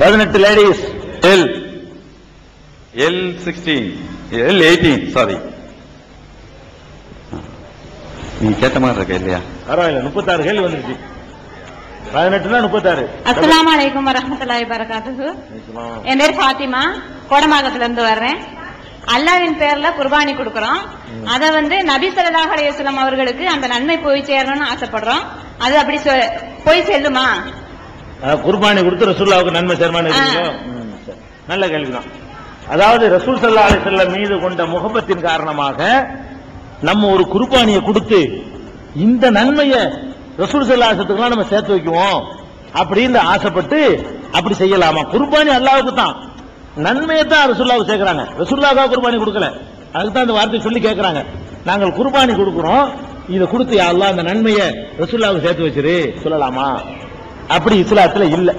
18 ladies. L18 sorry, நீ கேட்ட மாதிரி இருக்க இல்லையா? பரவாயில்ல, 36 கேள்வி வந்துருச்சு. 18னா 36. அஸ்ஸலாமு அலைக்கும் வரஹ்மத்துல்லாஹி வபரகாத்துஹு. என் பேர் ஃபாத்திமா, கோடமாகத்துல இருந்து வர்றேன். அல்லாஹ்வின் பேர்ல குர்பானி கொடுக்கறோம். அத நபி ஸல்லல்லாஹு அலைஹி வஸல்லம் அவர்களுக்கு அந்த நன்மை போய் சேரணும்னு ஆசைப்படுறோம். அது அப்படி போய் செல்லுமா? குர்பானி கொடுத்து ரசூலுல்லாஹ்வுக்கு நன்மை சேருமான்னு இருக்கீங்களோ? நல்ல கேள்விதான். அதாவது ரசூல் ஸல்லல்லாஹு அலைஹி வஸல்லம் மீது கொண்ட முஹப்பத்தின் காரணமாக நம்ம ஒரு குர்பானியை கொடுத்து இந்த நன்மையை ரசூல் ஸல்லல்லாஹு அலைஹி வஸல்லம் நம்ம சேர்த்து வைக்குவோம் அப்படின்னு ஆசைப்பட்டு அப்படி செய்யலாமா? குர்பானி அல்லாஹ்வுக்கு தான், நன்மையை தான் ரசூலுல்லாஹ்வுக்கு சேர்க்கறாங்க. ரசூலுல்லாஹ்வுக்கு குர்பானி கொடுக்கல, அதுக்கு தான் இந்த வார்த்தை சொல்லி கேட்கறாங்க. நாங்கள் குர்பானி கொடுக்கிறோம், இதை கொடுத்து யா அல்லாஹ் அந்த நன்மையை ரசூலுல்லாஹ்வுக்கு சேர்த்து வச்சிரு சொல்லலாமா? அப்படி இஸ்லாத்துல இல்ல.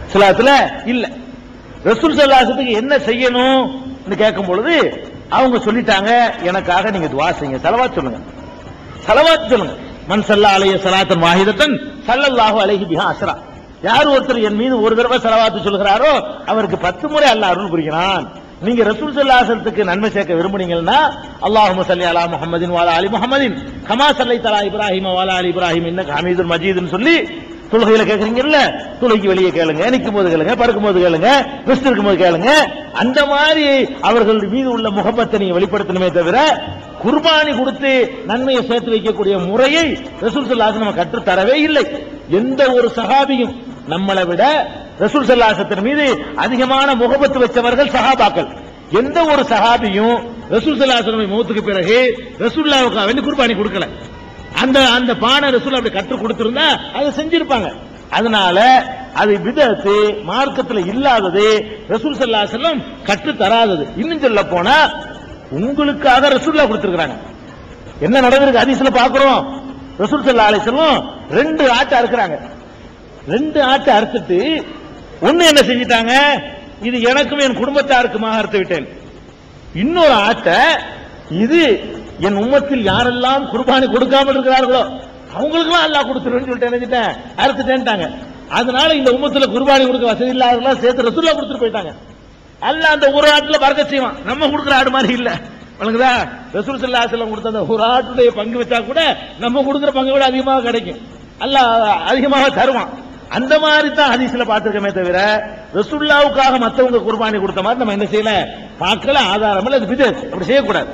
இஸ்லாத்துல இல்ல. ரசூல் ஸல்லல்லாஹு அலைஹி வஸல்லம் என்ன செய்யணும் கேட்கும் பொழுது அவங்க சொல்லிட்டாங்க, எனக்காக நீங்க துஆ செய்யுங்க, ஸலவாத் சொல்லுங்க. ஸலவாத் சொல்லுங்க. மன் ஸல்லா அலைஹி ஸலாத்தன் வாஹிதத்தன் ஸல்லல்லாஹு அலைஹி பிஹா அஸ்ரா. யார் ஒருத்தர் என் மீது ஒரு தடவை ஸலவாத் சொல்கிறாரோ அவருக்கு 10 முறை அல்லாஹ் அருள் புரிகிறான். நீங்க ரசூல் ஸல்லல்லாஹு அலைஹி வஸல்லத்துக்கு நன்மை சேர்க்க விரும்புனீங்கன்னா அல்லாஹும்ம ஸல்லி அலா முஹம்மதின் வ அலா ஆலி முஹம்மதின் கமா ஸல்லைத அலா இப்ராஹீம வ அலா ஆலி இப்ராஹீம் இன்னக ஹமீதுல் மஜீதுன்னு சொல்லி தொழுகையில கேட்கறீங்கல்ல, தொழுகைக்கு வெளியே கேளுங்க, நிற்கும் போது கேளுங்க, படுக்கும் போது கேளுங்க, ரெஸ்ட் இருக்கும் போது கேளுங்க. அந்த மாதிரி அவர்கள் மீது உள்ள முகப்பத்தை நீங்க வெளிப்படுத்தணுமே தவிர குர்பானி கொடுத்து நன்மையை சேர்த்து வைக்கக்கூடிய முறையை ரசூல் ஸல்லல்லாஹு அலைஹி வஸல்லம் நம்ம கற்று தரவே இல்லை. எந்த ஒரு சஹாபியும் நம்மளை விட ரசூல் ஸல்லல்லாஹு அலைஹி வஸல்லம் மீது அதிகமான முகப்பத்து வச்சவர்கள் சஹாபாக்கள். எந்த ஒரு சஹாபியும் ரசூல் ஸல்லல்லாஹு அலைஹி வஸல்லம் மௌத்துக்கு பிறகு ரசூலுல்லாஹ்வுக்கு வேண்டி குர்பானி கொடுக்கல. அந்த பானை ரசூல் அப்படி கற்றுக் கொடுத்திருந்தா அதை செஞ்சிருப்பாங்க. அதனால அது பிதஅத், மார்க்கத்தில் இல்லாதது, ரசூல் ஸல்லல்லாஹு அலைஹி வஸல்லம் கற்று தராதது. இன்னும் சொல்ல போனா உங்களுக்காக ரசூலுல்லாஹ் கொடுத்திருக்காங்க. என்ன நடந்திருக்கு ஹதீஸ்ல பாக்குறோம். ரசூல் ஸல்லல்லாஹு அலைஹி வஸல்லம் 2 ஆட்டை அறுக்குறாங்க. 2 ஆட்டை அறுத்துட்டு ஒண்ணு என்ன செஞ்சிட்டாங்க, இது எனக்கும் என் குடும்பத்தாருக்குமாக அறுத்து விட்டேன். இன்னொரு ஆட்டை இது என் உம்மத்தில் யாரெல்லாம் குர்பானி கொடுக்காமல் இருக்கிறார்களோ அவங்களுக்கெல்லாம் அல்லாஹ் கொடுத்துருன்னு சொல்லிட்டு நினைச்சிட்டேன், அறுத்துட்டேன்ட்டாங்க. அதனால இந்த உம்மத்துல குர்பானி கொடுக்க வசதி இல்லாதவர்களாம் சேர்த்து ரசூலுல்லாஹ் கொடுத்துட்டு போயிட்டாங்க. அல்லாஹ் அந்த ஒரு ஆட்டுல பறக்கச் செய்வான். நம்ம கொடுக்குற ஆடு மாதிரி இல்ல, வணங்குதா? ரசூல் ஸல்லல்லாஹு அலைஹி வஸல்லம் கொடுத்த அந்த ஒரு ஆட்டுடைய பங்கு வச்சா கூட நம்ம கொடுக்குற பங்கை விட அதிகமாக கிடைக்கும், அல்லாஹ் அதிகமாக தருவான். அந்த மாதிரி தான் ஹதீஸ்ல பார்த்திருக்கமே தவிர ரசூலுல்லாஹ்வுக்காக மத்தவங்க குர்பானி கொடுத்த மாதிரி நம்ம என்ன செய்யல, பார்க்கல, ஆதாரம் இல்ல. அது பிதஅத், அப்படி செய்யக்கூடாது.